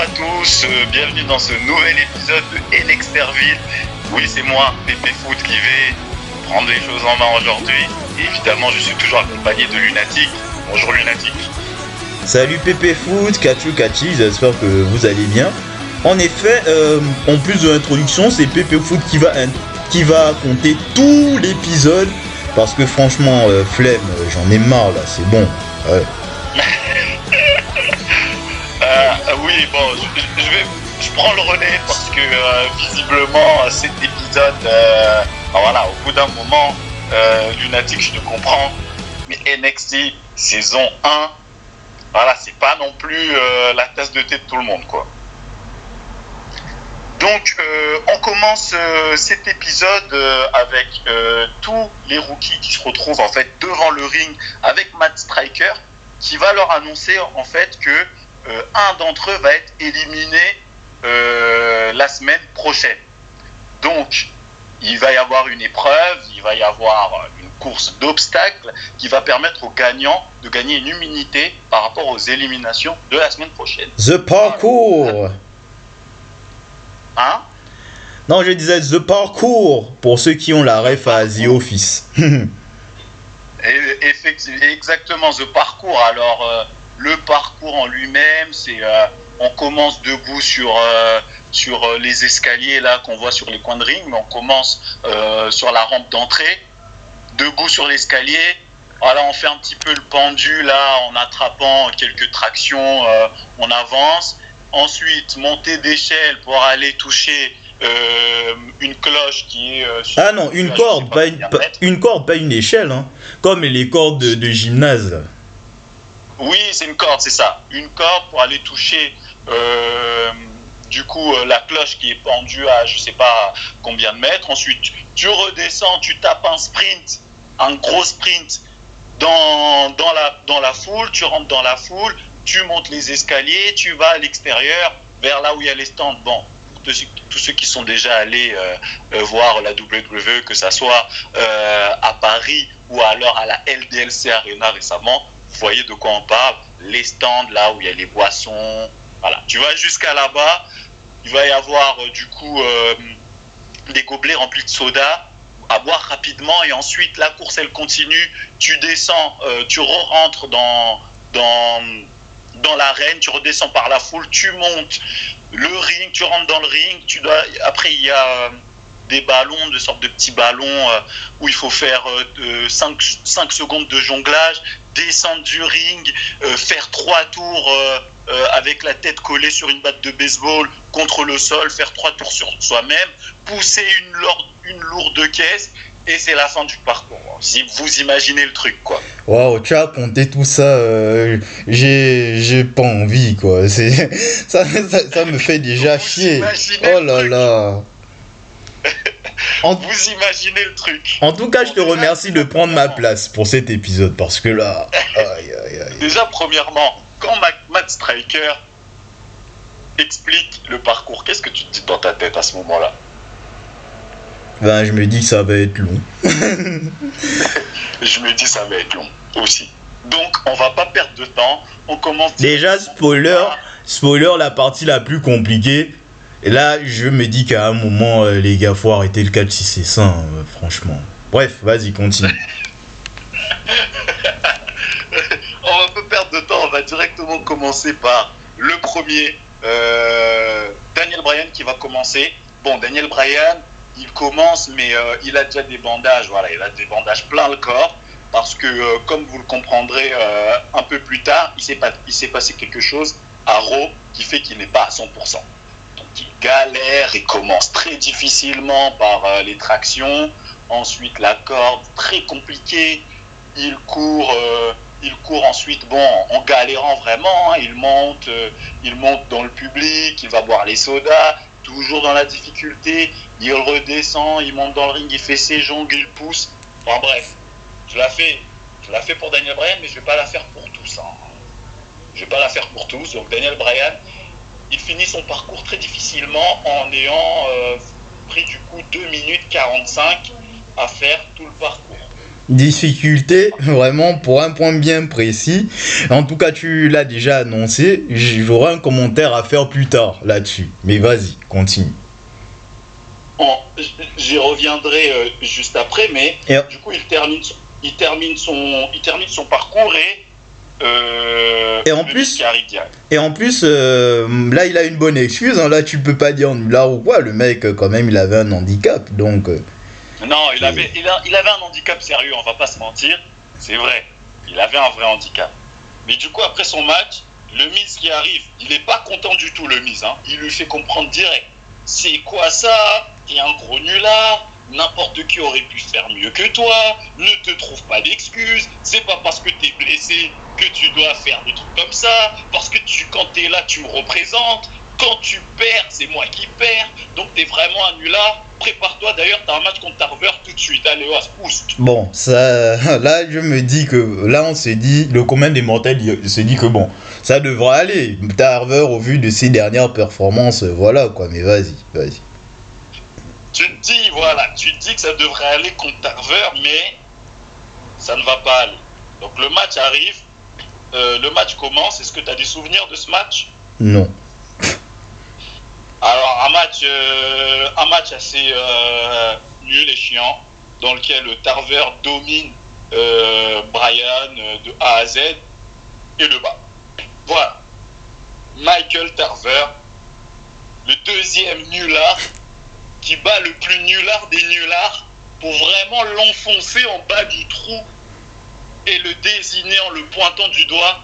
à tous, bienvenue dans ce nouvel épisode de Enexterville. Oui, c'est moi, Pépé Foot, qui vais prendre les choses en main aujourd'hui. Et évidemment, je suis toujours accompagné de Lunatic. Bonjour Lunatic. Salut Pépé Foot, Kachi, j'espère que vous allez bien. En effet, en plus de l'introduction, c'est Pépé Foot qui va compter tout l'épisode. Parce que franchement, flemme, j'en ai marre là, c'est bon. Ouais. Oui, bon, je prends le relais parce que visiblement cet épisode, voilà, au bout d'un moment, Lunatic, je te comprends, mais NXT saison 1, voilà, c'est pas non plus la tasse de thé de tout le monde, quoi. Donc, on commence cet épisode avec tous les rookies qui se retrouvent en fait devant le ring avec Matt Striker, qui va leur annoncer en fait que un d'entre eux va être éliminé la semaine prochaine. Donc, il va y avoir une épreuve, il va y avoir une course d'obstacles qui va permettre aux gagnants de gagner une immunité par rapport aux éliminations de la semaine prochaine. The Parkour. Hein? Non, je disais The Parkour, pour ceux qui ont la ref à The Office. Effectivement, exactement, The Parkour. Alors, le parcours en lui-même, c'est on commence debout sur les escaliers là qu'on voit sur les coins de ring, mais on commence sur la rampe d'entrée, debout sur l'escalier. Voilà, on fait un petit peu le pendu là en attrapant quelques tractions, on avance. Ensuite, monter d'échelle pour aller toucher une cloche qui est... Ah non, une corde, pas une échelle, hein. Comme les cordes de gymnase. Oui, c'est une corde, c'est ça. Une corde pour aller toucher la cloche qui est pendue à je sais pas combien de mètres. Ensuite, tu redescends, tu tapes un gros sprint dans la foule, tu rentres dans la foule, tu montes les escaliers, tu vas à l'extérieur, vers là où il y a les stands. Bon, pour tous ceux qui sont déjà allés voir la WWE, que ça soit à Paris ou alors à la LDLC Arena récemment, vous voyez de quoi on parle. Les stands, là où il y a les boissons, voilà. Tu vas jusqu'à là-bas, il va y avoir des gobelets remplis de soda à boire rapidement, et ensuite la course elle continue, tu descends, tu rentres dans l'arène, tu redescends par la foule, tu montes le ring, tu rentres dans le ring, après il y a des ballons, de sortes de petits ballons où il faut faire 5 secondes de jonglage, descendre du ring, faire 3 tours avec la tête collée sur une batte de baseball contre le sol, faire 3 tours sur soi-même, pousser une lourde caisse, et c'est la fin du parcours. Si vous imaginez le truc, quoi. Waouh, tu as compté tout ça, j'ai pas envie, quoi. Ça me fait déjà chier. Oh là là. Vous imaginez le truc. En tout cas, je te remercie de prendre ma place pour cet épisode, parce que là... Aïe. Déjà, premièrement, quand Matt Striker explique le parcours, qu'est-ce que tu te dis dans ta tête à ce moment-là? Ben, je me dis que ça va être long. Je me dis ça va être long aussi. Donc, on va pas perdre de temps. On commence... Déjà, spoiler, la partie la plus compliquée. Et là, je me dis qu'à un moment, les gars, faut arrêter le catch si c'est ça, franchement. Bref, vas-y, continue. On va pas perdre de temps, on va directement commencer par le premier, Daniel Bryan qui va commencer. Bon, Daniel Bryan, il commence, mais il a déjà des bandages, voilà, il a des bandages plein le corps, parce que, comme vous le comprendrez un peu plus tard, il s'est passé quelque chose à Raw qui fait qu'il n'est pas à 100%. Donc il galère, il commence très difficilement par les tractions, ensuite la corde, très compliquée, il court ensuite, bon, en galérant vraiment, hein, il monte dans le public, il va boire les sodas, toujours dans la difficulté, il redescend, il monte dans le ring, il fait ses jongles, il pousse, enfin bref, je la fais pour Daniel Bryan, mais je vais pas la faire pour tous, hein. Je vais pas la faire pour tous, donc Daniel Bryan, il finit son parcours très difficilement en ayant pris du coup 2 minutes 45 à faire tout le parcours. Difficulté, vraiment, pour un point bien précis. En tout cas, tu l'as déjà annoncé. J'aurai un commentaire à faire plus tard là-dessus. Mais vas-y, continue. Bon, j'y reviendrai juste après, mais Et, du coup, il termine son parcours et en le plus, qui arrive direct. et en plus là, il a une bonne excuse. Hein. Là, tu peux pas dire nulard ou quoi. Le mec, quand même, il avait un handicap. Donc, Non, il avait un handicap sérieux, on va pas se mentir. C'est vrai, il avait un vrai handicap. Mais du coup, après son match, le Miz qui arrive, il n'est pas content du tout, le Miz. Hein. Il lui fait comprendre direct. C'est quoi ça? T'es un gros nulard. N'importe qui aurait pu faire mieux que toi. Ne te trouve pas d'excuses. C'est pas parce que t'es blessé que tu dois faire des trucs comme ça. Parce que quand t'es là, tu me représentes. Quand tu perds, c'est moi qui perds. Donc t'es vraiment un nulard. Prépare-toi, d'ailleurs, t'as un match contre Tarver tout de suite. Allez, oust. bon, ça, là, je me dis que là, on s'est dit, le commun des mortels il se dit que bon, ça devrait aller. Tarver, au vu de ses dernières performances, voilà quoi. Mais vas-y. Tu te dis que ça devrait aller contre Tarver, mais ça ne va pas aller. Donc le match arrive, le match commence. Est-ce que tu as des souvenirs de ce match? Non. Alors un match assez nul et chiant, dans lequel Tarver domine Bryan de A à Z et le bat. Voilà. Michael Tarver, le deuxième nulard, qui bat le plus nulard des nulards pour vraiment l'enfoncer en bas du trou et le désigner en le pointant du doigt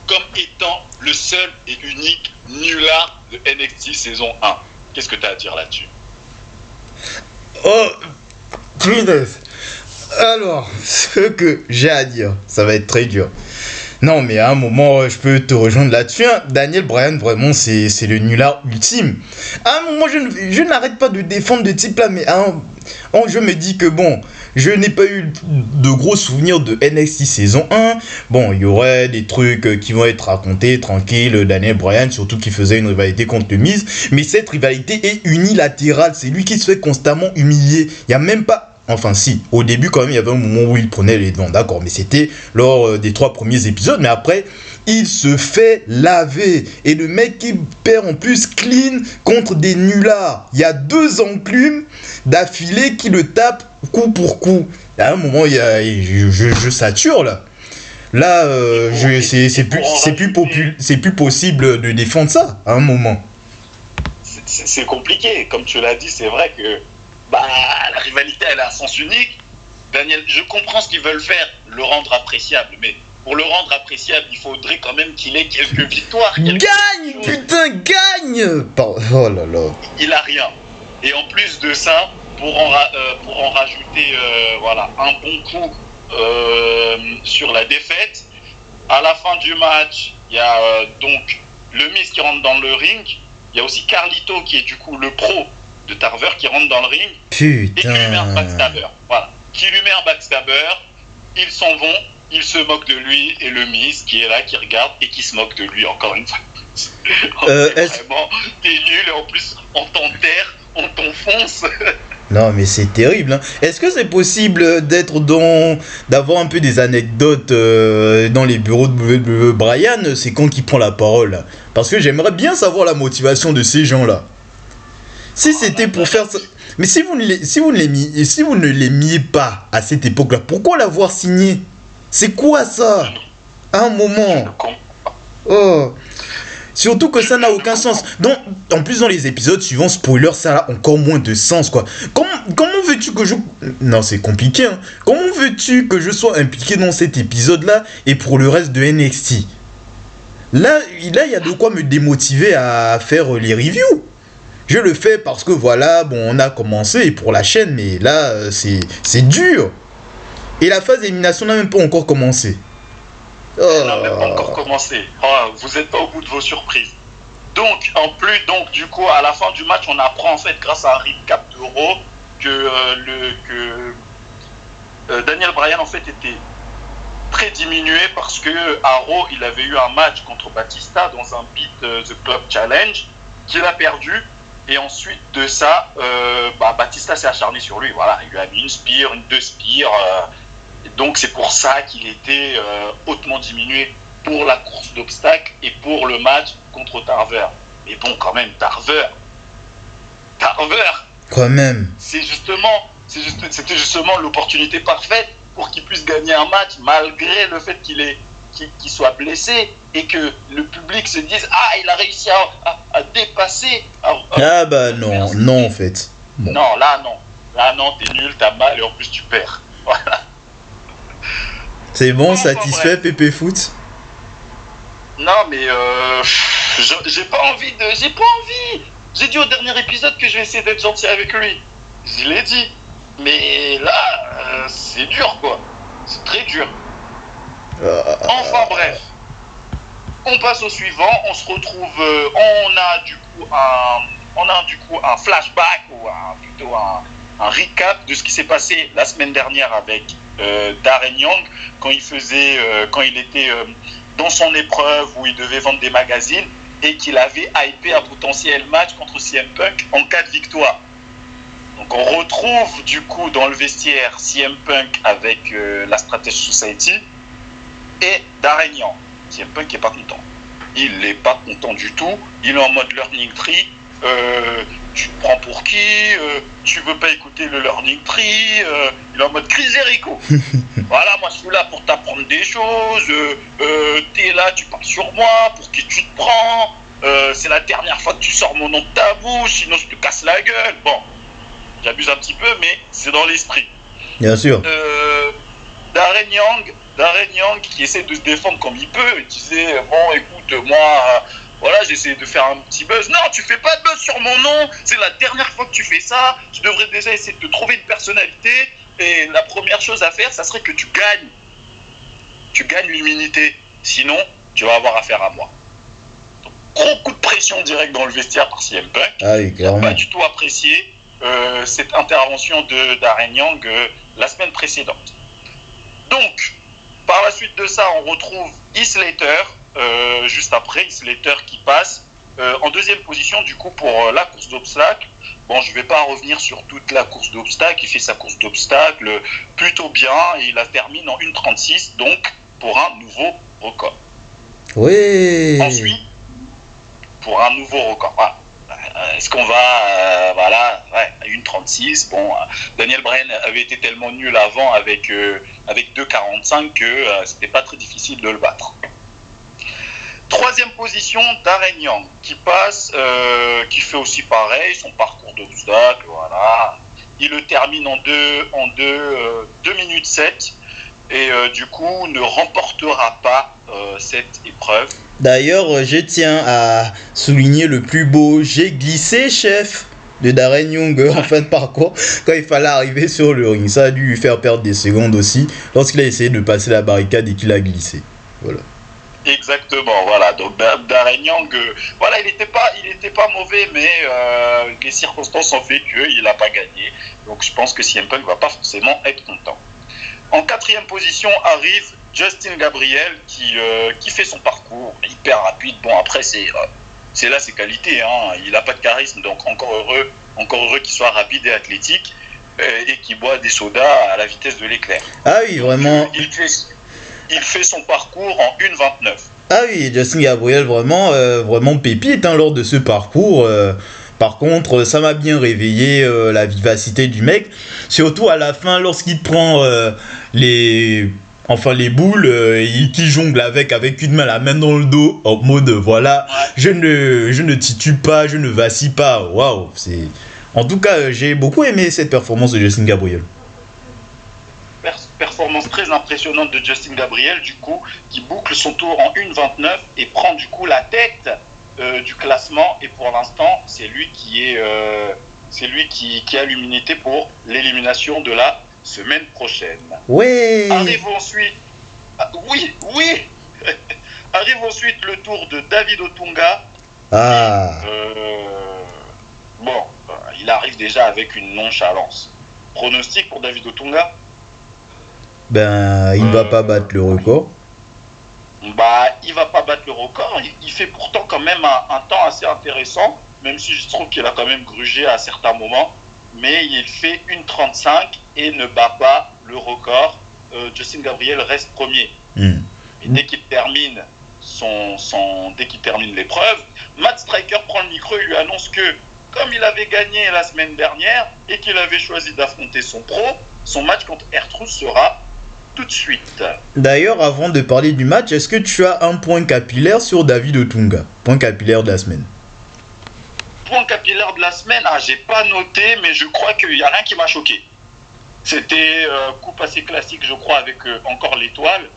comme étant le seul et unique nulard de NXT saison 1. Qu'est-ce que tu as à dire là-dessus? Oh, punaise. Alors, ce que j'ai à dire, ça va être très dur. Non, mais à un moment, je peux te rejoindre là-dessus. Hein. Daniel Bryan, vraiment, c'est le nulard ultime. À un moment, je n'arrête pas de défendre de type là, mais je me dis que bon, je n'ai pas eu de gros souvenirs de NXT saison 1. Bon, il y aurait des trucs qui vont être racontés, tranquille, Daniel Bryan, surtout qu'il faisait une rivalité contre le Miz. Mais cette rivalité est unilatérale. C'est lui qui se fait constamment humilier. Il n'y a même pas... Enfin si, au début quand même il y avait un moment où il prenait les devants, d'accord, mais c'était lors des 3 premiers épisodes, mais après il se fait laver, et le mec qui perd en plus clean contre des nullards, il y a 2 enclumes d'affilée qui le tapent coup pour coup, à un moment je sature là, c'est plus possible de défendre ça, à un moment. C'est compliqué, comme tu l'as dit, c'est vrai que la rivalité elle est à sens unique. Daniel, je comprends ce qu'ils veulent faire, le rendre appréciable, mais pour le rendre appréciable, il faudrait quand même qu'il ait quelques victoires. Gagne, putain, gagne. Oh là là. Il a rien. Et en plus de ça, pour en rajouter un bon coup sur la défaite, à la fin du match, il y a donc le Miz qui rentre dans le ring. Il y a aussi Carlito qui est du coup le pro de Tarver qui rentre dans le ring. Putain. Et qui lui met un backstabber. Voilà. Qui lui met un backstabber. Ils s'en vont. Ils se moquent de lui. Et le Miz qui est là, qui regarde et qui se moque de lui encore une fois. Vraiment, t'es nul et en plus on t'enterre, on t'enfonce. Non mais c'est terrible hein. Est-ce que c'est possible d'avoir un peu des anecdotes dans les bureaux de Bryan? C'est quand qui prend la parole là? Parce que j'aimerais bien savoir la motivation de ces gens là. Si c'était pour faire ça... Mais si vous ne l'aimiez pas à cette époque là, pourquoi l'avoir signé? C'est quoi ça? À un moment. Oh. Surtout que ça n'a aucun sens. Donc, en plus, dans les épisodes suivants, spoiler, ça a encore moins de sens, quoi. Comment veux-tu que je... Non, c'est compliqué, hein. Comment veux-tu que je sois impliqué dans cet épisode-là et pour le reste de NXT? Là, il y a de quoi me démotiver à faire les reviews. Je le fais parce que, voilà, bon, on a commencé pour la chaîne, mais là, c'est dur. Et la phase d'élimination n'a même pas encore commencé. Elle n'a même pas encore commencé. Oh, vous n'êtes pas au bout de vos surprises. Donc, du coup, à la fin du match, on apprend en fait, grâce à un recap de Raw, que Daniel Bryan en fait était très diminué parce que à Raw, il avait eu un match contre Batista dans un Beat the Club Challenge qu'il a perdu Et ensuite de ça, Batista s'est acharné sur lui. Voilà, il lui a mis une spire, deux spires. Donc c'est pour ça qu'il était hautement diminué pour la course d'obstacles et pour le match contre Tarver. Mais bon, quand même, Tarver, Quand même. c'était justement l'opportunité parfaite pour qu'il puisse gagner un match malgré le fait qu'il soit blessé et que le public se dise il a réussi à dépasser. Non en fait. Bon. Non, là non, t'es nul, t'as mal et en plus tu perds. Voilà. C'est bon, satisfait Pépé Foot? Non mais j'ai pas envie. J'ai dit au dernier épisode que je vais essayer d'être gentil avec lui. Je l'ai dit. Mais là, c'est dur quoi. C'est très dur. Enfin bref. On passe au suivant. On se retrouve. On a du coup un flashback ou plutôt un recap de ce qui s'est passé la semaine dernière avec Darren Young quand il était dans son épreuve où il devait vendre des magazines et qu'il avait hypé un potentiel match contre CM Punk en cas de victoire. Donc on retrouve du coup dans le vestiaire CM Punk avec la Strategy Society et Darren Young. CM Punk n'est pas content. Il n'est pas content du tout. Il est en mode learning tree. Tu te prends pour qui? Tu veux pas écouter le learning tree? Il est en mode Chris Jericho. Voilà, moi je suis là pour t'apprendre des choses. T'es là, tu parles sur moi. Pour qui tu te prends? C'est la dernière fois que tu sors mon nom de ta bouche, sinon je te casse la gueule. Bon, j'abuse un petit peu, mais c'est dans l'esprit. Bien sûr. Darren Young qui essaie de se défendre comme il peut. Il disait bon, écoute, moi. Voilà, j'essaie de faire un petit buzz. Non, tu fais pas de buzz sur mon nom. C'est la dernière fois que tu fais ça. Tu devrais déjà essayer de te trouver une personnalité. Et la première chose à faire, ça serait que tu gagnes. Tu gagnes l'immunité. Sinon, tu vas avoir affaire à moi. Donc, gros coup de pression direct dans le vestiaire par CM Punk. Oui, il n'a pas du tout apprécié cette intervention de Darren Young la semaine précédente. Donc, par la suite de ça, on retrouve Heath Slater. Juste après, Heath Slater qui passe en deuxième position du coup pour la course d'obstacles. Bon, je vais pas revenir sur toute la course d'obstacles. Il fait sa course d'obstacles plutôt bien et il la termine en 1:36, donc pour un nouveau record. Oui. Ensuite, pour un nouveau record. Voilà. Est-ce qu'on va à 1:36? Bon, Daniel Bryan avait été tellement nul avant avec 2:45 que c'était pas très difficile de le battre. Troisième position, Darren Young qui passe, qui fait aussi pareil, son parcours d'obstacle, voilà. Il le termine en 2 minutes 7 et du coup ne remportera pas cette épreuve. D'ailleurs, je tiens à souligner le plus beau j'ai glissé, chef, de Darren Young en fin de parcours quand il fallait arriver sur le ring. Ça a dû lui faire perdre des secondes aussi lorsqu'il a essayé de passer la barricade et qu'il a glissé. Voilà. Exactement, voilà. Donc Darren Young, voilà, il était pas mauvais, mais les circonstances ont fait qu'il n'a pas gagné. Donc je pense que CM Punk va pas forcément être content. En quatrième position arrive Justin Gabriel qui fait son parcours hyper rapide. Bon, après c'est là ses qualités, hein. Il n'a pas de charisme, donc encore heureux qu'il soit rapide et athlétique et qu'il boit des sodas à la vitesse de l'éclair. Ah oui, vraiment. Donc, il fait son parcours en 1:29. Ah oui, Justin Gabriel, vraiment pépite lors de ce parcours. Par contre, ça m'a bien réveillé la vivacité du mec. Surtout à la fin, lorsqu'il prend les boules, qui jongle avec une main, la main dans le dos, en mode voilà, ouais. je ne titube pas, je ne vacille pas. Waouh, c'est. En tout cas, j'ai beaucoup aimé cette performance de Justin Gabriel. Performance très impressionnante de Justin Gabriel, du coup, qui boucle son tour en 1:29 et prend du coup la tête du classement. Et pour l'instant, c'est lui qui a l'immunité pour l'élimination de la semaine prochaine. Oui. Arrive ensuite le tour de David Otunga. Il arrive déjà avec une nonchalance. Pronostic pour David Otunga? Il ne va pas battre le record. Il va pas battre le record. Il fait pourtant quand même un temps assez intéressant. même si je trouve qu'il a quand même grugé à certains moments. Mais il fait 1,35 et ne bat pas le record. Justin Gabriel reste premier. Et dès qu'il termine dès qu'il termine l'épreuve, Matt Striker prend le micro et lui annonce que, comme il avait gagné la semaine dernière et qu'il avait choisi d'affronter son pro, son match contre R-Truth sera tout de suite. D'ailleurs, avant de parler du match, est-ce que tu as un point capillaire sur David Otunga? Point capillaire de la semaine. Point capillaire de la semaine, j'ai pas noté, mais je crois qu'il n'y a rien qui m'a choqué. C'était coupe assez classique, je crois, avec encore l'étoile,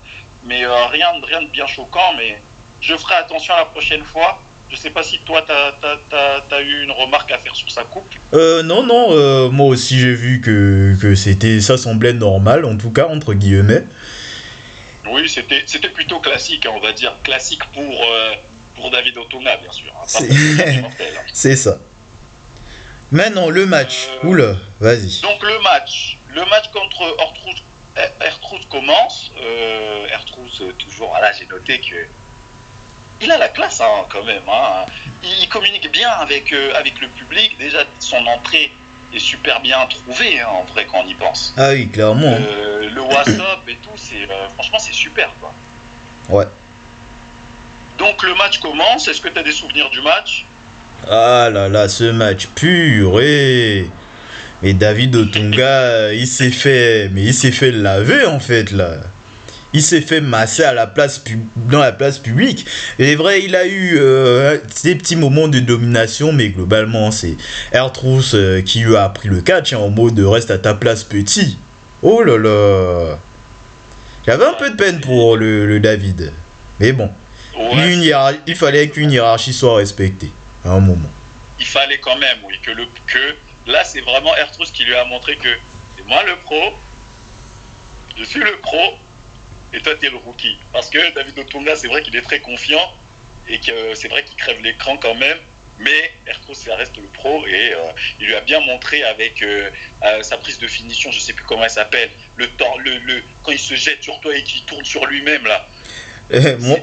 mais rien de bien choquant, mais je ferai attention la prochaine fois. Je sais pas si toi, t'as eu une remarque à faire sur sa coupe. Non, moi aussi j'ai vu que ça semblait normal, en tout cas, entre guillemets. Oui, c'était plutôt classique, on va dire. Classique pour David Otunga, bien sûr. C'est ça. Maintenant, le match. Oula, vas-y. Donc, le match contre R-Truth commence. R-Truth, toujours, voilà, j'ai noté que il a la classe, quand même. Il communique bien avec le public. Déjà, son entrée est super bien trouvée, en vrai, quand on y pense. Ah oui, clairement. Le WhatsApp et tout, franchement, c'est super, quoi. Ouais. Donc, le match commence. Est-ce que tu as des souvenirs du match? Ah là là, ce match purée. Et David Otunga, il s'est fait laver, en fait, là. Il s'est fait masser dans la place publique. Et c'est vrai, il a eu des petits moments de domination, mais globalement, c'est R-Truth qui lui a appris le catch, en mode reste à ta place, petit. Oh là là. J'avais un peu de peine pour le David. Mais bon, il fallait qu'une hiérarchie soit respectée à un moment. Il fallait quand même, oui, que là, c'est vraiment R-Truth qui lui a montré que c'est moi le pro, je suis le pro. Et toi, t'es le rookie. Parce que David Otunga, c'est vrai qu'il est très confiant et que c'est vrai qu'il crève l'écran quand même. Mais R-Truth, ça reste le pro et il lui a bien montré avec sa prise de finition, je sais plus comment elle s'appelle, quand il se jette sur toi et qu'il tourne sur lui-même là.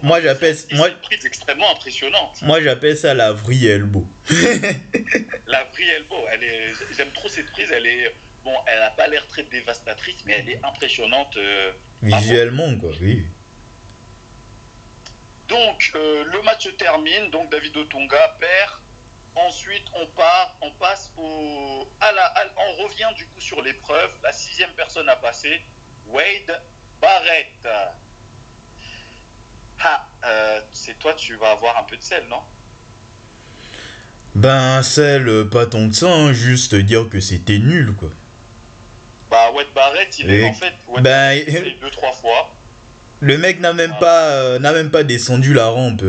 Moi j'appelle c'est une prise extrêmement impressionnante. Moi j'appelle ça la vrille elbow. La vrille elbow, j'aime trop cette prise. Bon, elle n'a pas l'air très dévastatrice, mais elle est impressionnante. Visuellement, quoi, oui. Donc, le match se termine. Donc, David Otunga perd. Ensuite, on revient du coup sur l'épreuve. La 6e personne à passer, Wade Barrett. C'est toi, tu vas avoir un peu de sel, non? Ben, sel, pas tant que ça, juste dire que c'était nul, quoi. Bah, Wade Barrett, il est en fait 2-3 fois. Le mec n'a même pas descendu la rampe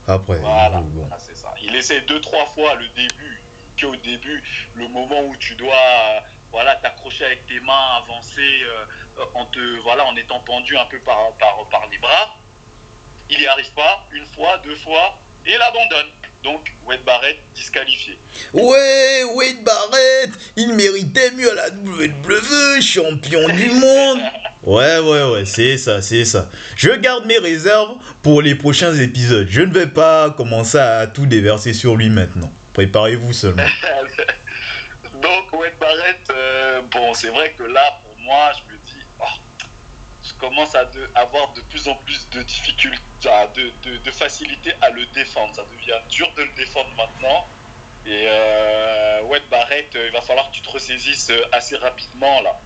après. Voilà, bon. C'est ça. Il essaie 2-3 fois au début, le moment où tu dois t'accrocher avec tes mains, avancer en étant pendu un peu par les bras. Il n'y arrive pas, une fois, 2 fois, et il abandonne. Donc, Wade Barrett disqualifié. Ouais, Wade Barrett, il méritait mieux à la WWE, champion du monde. Ouais, c'est ça. Je garde mes réserves pour les prochains épisodes. Je ne vais pas commencer à tout déverser sur lui maintenant. Préparez-vous seulement. Donc, Wade Barrett, c'est vrai que là, pour moi, je me dis, je commence à avoir de plus en plus de difficultés, de facilité à le défendre. Ça devient dur de le défendre maintenant. Et Wade Barrett, il va falloir que tu te ressaisisses assez rapidement là.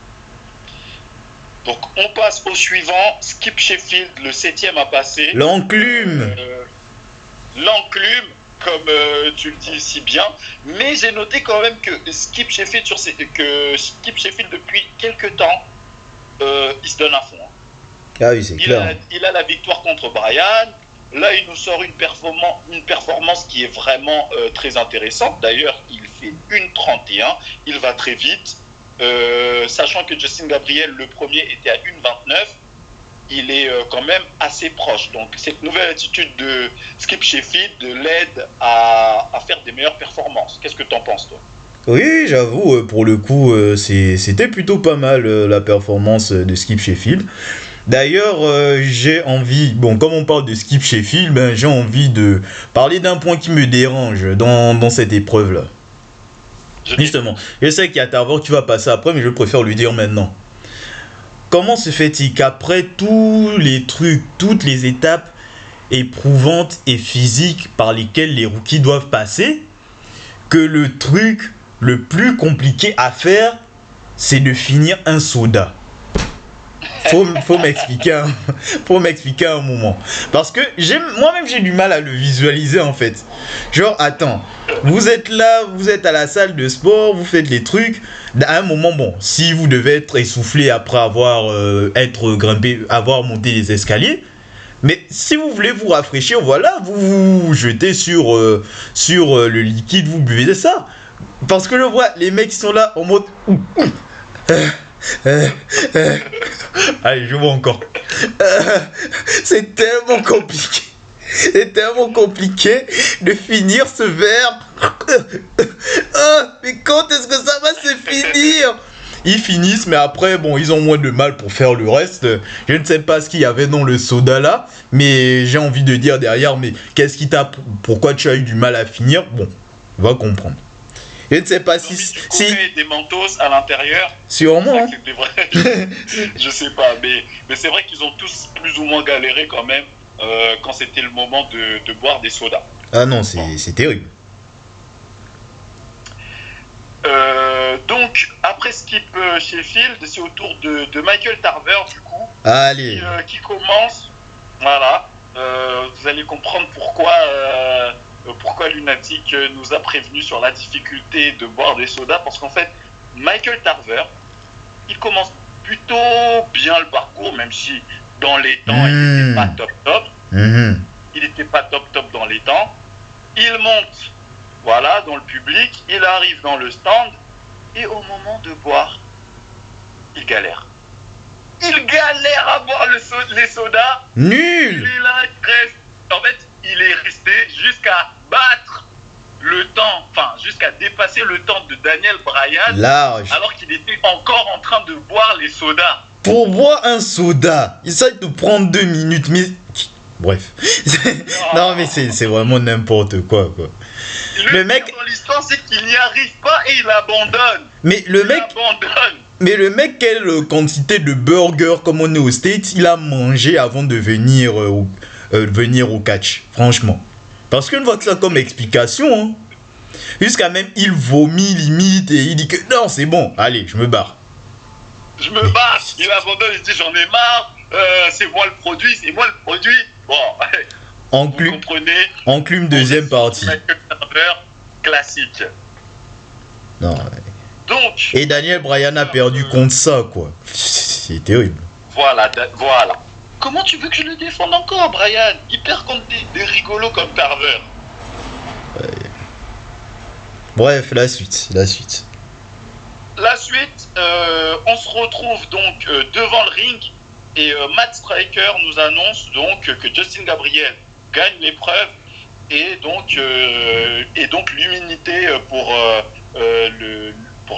Donc on passe au suivant, Skip Sheffield, le 7e à passer. L'enclume, comme tu le dis si bien. Mais j'ai noté quand même que Skip Sheffield depuis quelques temps, il se donne à fond. Ah oui, c'est clair. Il a la victoire contre Bryan. Là, il nous sort une performance qui est vraiment très intéressante. D'ailleurs, il fait 1,31. Il va très vite. Sachant que Justin Gabriel, le premier, était à 1,29. Il est quand même assez proche. Donc, cette nouvelle attitude de Skip Sheffield l'aide à faire des meilleures performances. Qu'est-ce que tu en penses, toi ? Oui, j'avoue, pour le coup, c'était plutôt pas mal la performance de Skip Sheffield. D'ailleurs, j'ai envie, bon, comme on parle de Skip Sheffield, ben, j'ai envie de parler d'un point qui me dérange dans cette épreuve-là. Justement, je sais qu'il y a Tarver qui va passer après, mais je préfère lui dire maintenant. Comment se fait-il qu'après tous les trucs, toutes les étapes éprouvantes et physiques par lesquelles les rookies doivent passer, que le truc le plus compliqué à faire, c'est de finir un soda? Faut m'expliquer un moment. Parce que moi-même j'ai du mal à le visualiser en fait. Genre, attends, vous êtes là, vous êtes à la salle de sport, vous faites les trucs. À un moment, bon, si vous devez être essoufflé après avoir avoir monté les escaliers, mais si vous voulez vous rafraîchir, voilà, vous jetez sur le liquide, vous buvez ça. Parce que je vois les mecs qui sont là en mode... Allez, je vois encore. C'est tellement compliqué. C'est tellement compliqué de finir ce verre. Mais quand est-ce que ça va se finir? Ils finissent, mais après, bon, ils ont moins de mal pour faire le reste. Je ne sais pas ce qu'il y avait dans le soda là, mais j'ai envie de dire derrière, mais qu'est-ce qui t'a... Pourquoi tu as eu du mal à finir? Bon, on va comprendre. Je ne sais pas si des mentos à l'intérieur. Sûrement. C'était vrai. Je sais pas, mais c'est vrai qu'ils ont tous plus ou moins galéré quand même quand c'était le moment de boire des sodas. Ah non, c'est terrible. Donc après Skip Sheffield, c'est au tour de Michael Tarver du coup. Allez. Qui commence. Voilà. Vous allez comprendre pourquoi Lunatic nous a prévenu sur la difficulté de boire des sodas, parce qu'en fait, Michael Tarver, il commence plutôt bien le parcours, même si dans les temps, il n'était pas top. Il n'était pas top dans les temps. Il monte, voilà, dans le public, il arrive dans le stand, et au moment de boire, il galère. Il galère à boire les sodas. Nul. Il est là, en fait, il est resté jusqu'à battre le temps, enfin jusqu'à dépasser le temps de Daniel Bryan, large, alors qu'il était encore en train de boire les sodas. Pour boire un soda, il essaie de prendre 2 minutes, mais bref. Non mais c'est vraiment n'importe quoi. Le mec dans l'histoire, c'est qu'il n'y arrive pas et il abandonne. Mais le mec, quelle quantité de burgers, comme on est aux States, il a mangé avant de venir au catch, franchement. Parce qu'on voit que ça comme explication, hein. Jusqu'à même, il vomit limite et il dit que non, c'est bon, allez, je me barre. Il abandonne, il dit j'en ai marre, c'est moi le produit. Bon, vous comprenez. Enclume deuxième partie. Classique. Non. Donc. Et Daniel Bryan a perdu contre ça, quoi. C'est terrible. Voilà. Comment tu veux que je le défende encore, Bryan? Il perd contre des rigolos comme Tarver. Ouais. Bref, la suite. La suite, on se retrouve donc devant le ring et Matt Striker nous annonce donc que Justin Gabriel gagne l'épreuve et donc l'immunité pour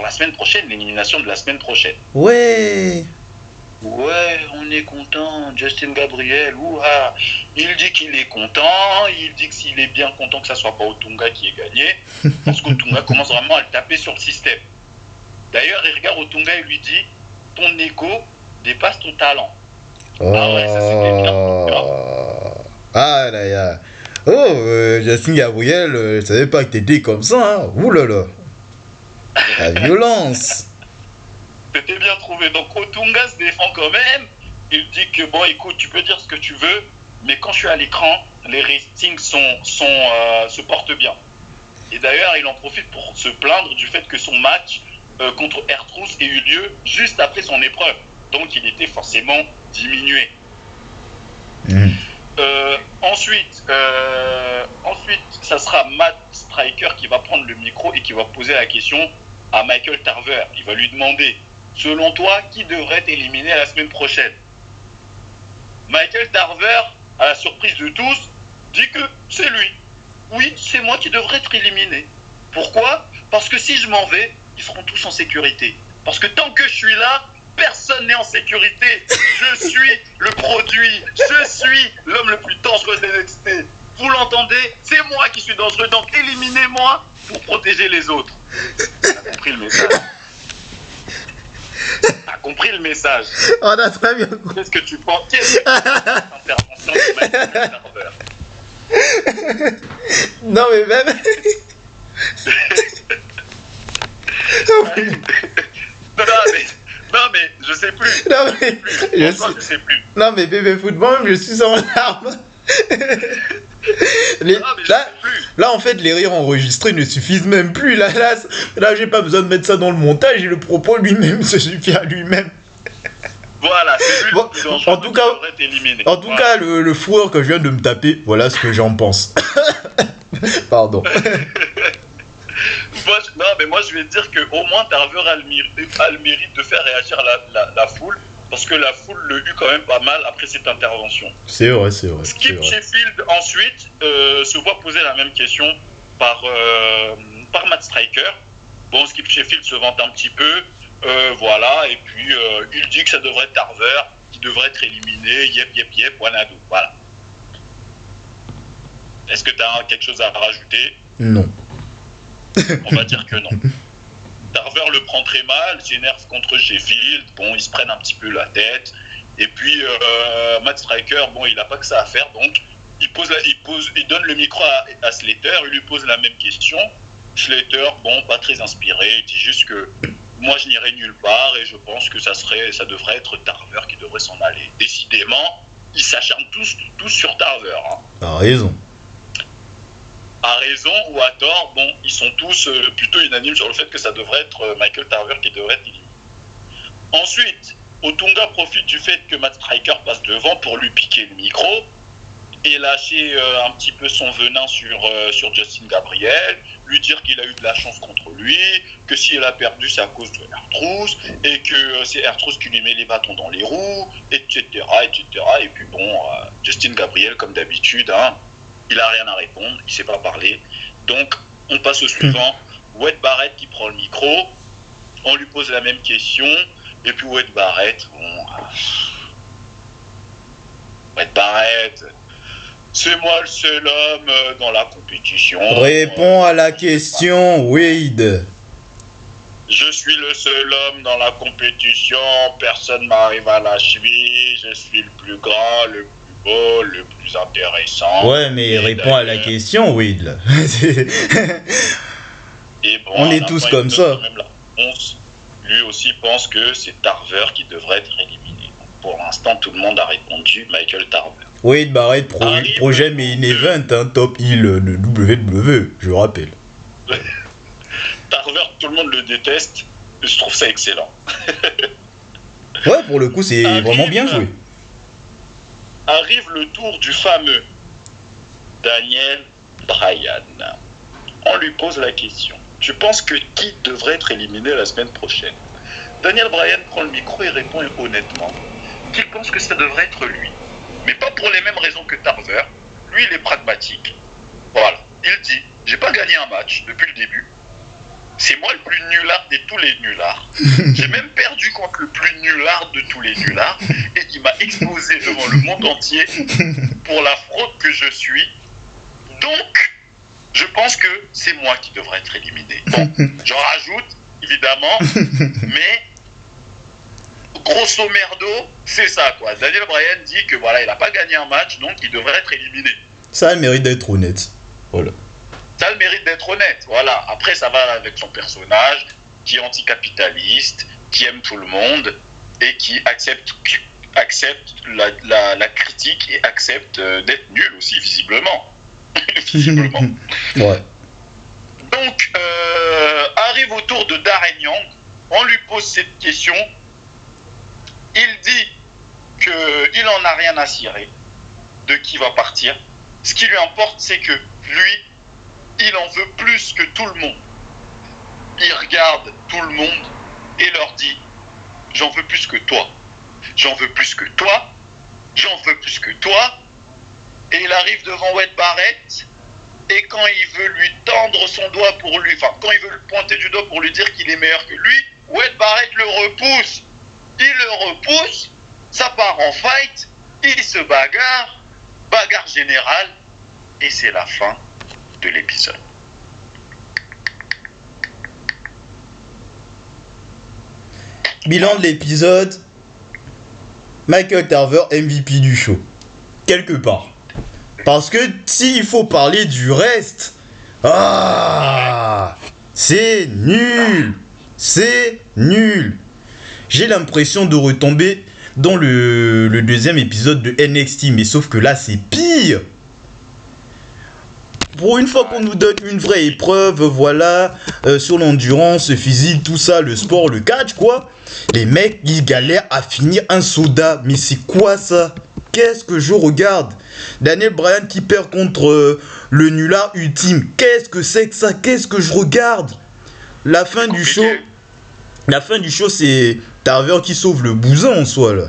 la semaine prochaine, l'élimination de la semaine prochaine. Ouais, on est content, Justin Gabriel, ouah. Il dit qu'il est content, il dit que s'il est bien content que ça soit pas Otunga qui ait gagné, parce qu'Otunga commence vraiment à le taper sur le système. D'ailleurs, il regarde Otunga et lui dit, ton ego dépasse ton talent. Ah ouais, ça c'était bien. Ah là là. Oh, Justin Gabriel, je savais pas que t'étais comme ça, hein. Ouh là là. La violence. C'était bien trouvé. Donc Otunga se défend quand même. Il dit que bon, écoute, tu peux dire ce que tu veux, mais quand je suis à l'écran, les ratings se portent bien. Et d'ailleurs, il en profite pour se plaindre du fait que son match contre R-Truth ait eu lieu juste après son épreuve. Donc il était forcément diminué. Ensuite, ça sera Matt Striker qui va prendre le micro et qui va poser la question à Michael Tarver. Il va lui demander, selon toi, qui devrait t'éliminer la semaine prochaine? Michael Tarver, à la surprise de tous, dit que c'est lui. Oui, c'est moi qui devrais être éliminé. Pourquoi? Parce que si je m'en vais, ils seront tous en sécurité. Parce que tant que je suis là, Personne n'est en sécurité. Je suis le produit. Je suis l'homme le plus dangereux des NXT. Vous l'entendez? C'est moi qui suis dangereux. Donc éliminez-moi pour protéger les autres. T'as compris le message? T'as compris le message? On a très bien compris. Qu'est-ce que tu penses? Qu'est-ce que tu penses de cette intervention de Michael Carver? Non mais même... Non mais je sais plus. Non mais... Je sais plus. Non mais bébé football, je suis en larmes. Là, en fait, les rires enregistrés ne suffisent même plus. Là, j'ai pas besoin de mettre ça dans le montage et le propos lui-même se suffit à lui-même. Voilà, c'est lui bon, qui en tout cas, devrait être éliminé. En tout cas, le fourreur que je viens de me taper, voilà ce que j'en pense. Pardon. moi, je vais te dire qu'au moins, Tarver a le mérite de faire réagir la foule. Parce que la foule le eut quand même pas mal après cette intervention. C'est vrai. Skip Sheffield ensuite se voit poser la même question par Matt Striker. Bon, Skip Sheffield se vante un petit peu, voilà, et puis il dit que ça devrait être Tarver, qui devrait être éliminé, yep, Wanadu, voilà. Est-ce que tu as quelque chose à rajouter? Non. On va dire que non. Tarver le prend très mal, s'énerve contre Sheffield, bon, ils se prennent un petit peu la tête, et puis Matt Striker, bon, il n'a pas que ça à faire, donc il donne le micro à Slater, il lui pose la même question. Slater, bon, pas très inspiré, il dit juste que moi je n'irai nulle part, et je pense que ça devrait être Tarver qui devrait s'en aller. Décidément, ils s'acharnent tous sur Tarver. Hein. T'as raison. À raison ou à tort, bon, ils sont tous plutôt unanimes sur le fait que ça devrait être Michael Tarver qui devrait être éliminé. Ensuite, Otunga profite du fait que Matt Striker passe devant pour lui piquer le micro et lâcher un petit peu son venin sur Justin Gabriel, lui dire qu'il a eu de la chance contre lui, que si elle a perdu, c'est à cause de R-Truth, et que c'est R-Truth qui lui met les bâtons dans les roues, etc. Et puis bon, Justin Gabriel, comme d'habitude, hein, il n'a rien à répondre, il ne sait pas parler. Donc, on passe au suivant. Wade Barrett qui prend le micro. On lui pose la même question. Et puis Wade Barrett, bon... Wade Barrett, c'est moi le seul homme dans la compétition. Réponds à la question, Wade. Je suis le seul homme dans la compétition. Personne m'arrive à la cheville. Je suis le plus grand, le plus beau, le plus intéressant. Ouais, mais réponds à la question, Wade. Et bon, on est tous comme ça. Même la réponse, lui aussi pense que c'est Tarver qui devrait être éliminé. Donc, pour l'instant, tout le monde a répondu Michael Tarver. Wade Barrett, projet Main Event, hein, top heel de WWE, je rappelle. Tarver, tout le monde le déteste. Je trouve ça excellent. Ouais, pour le coup, c'est vraiment bien joué. Arrive le tour du fameux Daniel Bryan. On lui pose la question. Tu penses que qui devrait être éliminé la semaine prochaine? Daniel Bryan prend le micro et répond honnêtement qu'il pense que ça devrait être lui. Mais pas pour les mêmes raisons que Tarver. Lui, il est pragmatique. Voilà. Il dit, j'ai pas gagné un match depuis le début. C'est moi le plus nulard de tous les nullards. J'ai même perdu contre le plus nulard de tous les nullards. Et il m'a exposé devant le monde entier pour la fraude que je suis. Donc, je pense que c'est moi qui devrais être éliminé. Bon, j'en rajoute, évidemment, mais grosso merdo, c'est ça, quoi. Daniel Bryan dit que voilà, il n'a pas gagné un match, donc il devrait être éliminé. Ça a le mérite d'être honnête. Voilà. Ça a le mérite d'être honnête, voilà. Après, ça va avec son personnage, qui est anticapitaliste, qui aime tout le monde, et qui accepte la critique et accepte d'être nul aussi, visiblement. Visiblement. Ouais. Donc, arrive au tour de Darren Young, on lui pose cette question, il dit qu'il n'en a rien à cirer de qui va partir. Ce qui lui importe, c'est que lui, il en veut plus que tout le monde. Il regarde tout le monde et leur dit, j'en veux plus que toi, j'en veux plus que toi, j'en veux plus que toi. Et il arrive devant Wade Barrett, et quand il veut lui tendre son doigt quand il veut le pointer du doigt pour lui dire qu'il est meilleur que lui, Wade Barrett le repousse. il le repousse, ça part en fight, il se bagarre générale, et c'est la fin de l'épisode. Bilan de l'épisode, Michael Tarver MVP du show. Quelque part. Parce que s'il faut parler du reste, c'est nul. C'est nul. J'ai l'impression de retomber dans le deuxième épisode de NXT, mais sauf que là c'est pire. Pour une fois qu'on nous donne une vraie épreuve, voilà, sur l'endurance physique, tout ça, le sport, le catch, quoi. Les mecs, ils galèrent à finir un soda. Mais c'est quoi ça? Qu'est-ce que je regarde? Daniel Bryan qui perd contre le nulard ultime. Qu'est-ce que c'est que ça? Qu'est-ce que je regarde? La fin du show, c'est Tarver qui sauve le bousin en soi, là.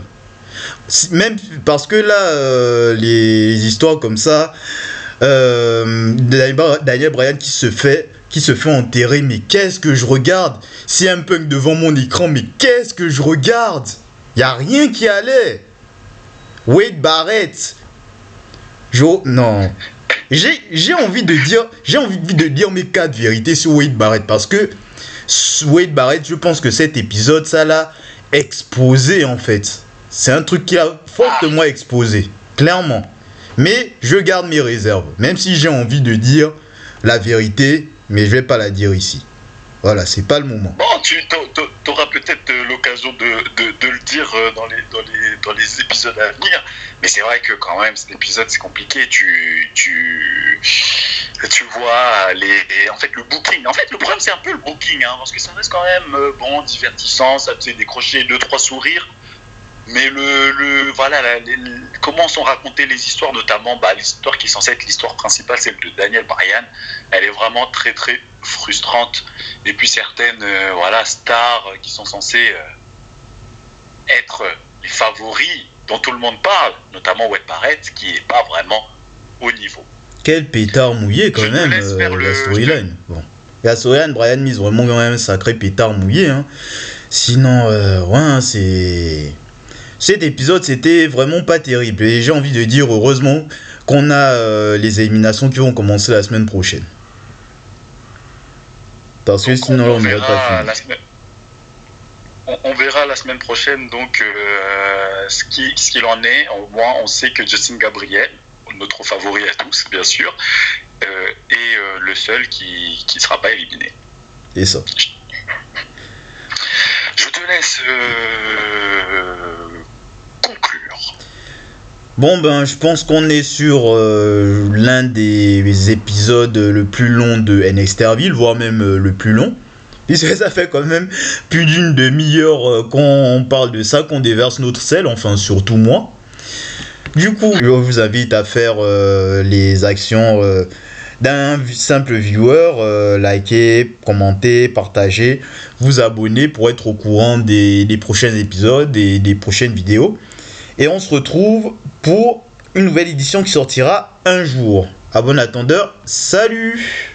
Même parce que là, les histoires comme ça, Daniel Bryan qui se fait enterrer, mais qu'est-ce que je regarde? CM Punk devant mon écran, mais qu'est-ce que je regarde? Y a rien qui allait. Wade Barrett, non, j'ai envie de dire mes 4 vérités sur Wade Barrett, parce que Wade Barrett, je pense que cet épisode, ça l'a exposé en fait. C'est un truc qui a fortement exposé, clairement. Mais je garde mes réserves, même si j'ai envie de dire la vérité, mais je vais pas la dire ici. Voilà, c'est pas le moment. Bon, tu auras peut-être l'occasion de le dire dans les épisodes à venir, mais c'est vrai que quand même cet épisode c'est compliqué. Tu vois en fait le booking. En fait le problème c'est un peu le booking, hein, parce que ça reste quand même divertissant, ça te fait décrocher 2-3 sourires. Mais comment sont racontées les histoires, notamment l'histoire qui est censée être l'histoire principale, celle de Daniel Bryan, elle est vraiment très très frustrante. Et puis certaines stars qui sont censées être les favoris dont tout le monde parle, notamment Wade Barrett, qui n'est pas vraiment au niveau. Quel pétard mouillé quand même, la storyline. Bon. La storyline, Bryan mise vraiment quand même un sacré pétard mouillé. Hein. Sinon, cet épisode, c'était vraiment pas terrible. Et j'ai envie de dire, heureusement, qu'on a les éliminations qui vont commencer la semaine prochaine. Parce que sinon, on n'aurait pas fini. On verra la semaine prochaine, donc, ce qu'il en est. Au moins, on sait que Justin Gabriel, notre favori à tous, bien sûr, est le seul qui ne sera pas éliminé. Et ça. Je te laisse conclure. Bon je pense qu'on est sur l'un des épisodes le plus long de NXT, voire même le plus long. Puisque ça fait quand même plus d'une demi-heure qu'on parle de ça, qu'on déverse notre sel, enfin surtout moi. Du coup, je vous invite à faire les actions d'un simple viewer, liker, commenter, partager, vous abonner pour être au courant des prochains épisodes et des prochaines vidéos. Et on se retrouve pour une nouvelle édition qui sortira un jour. À bon attendeur, salut!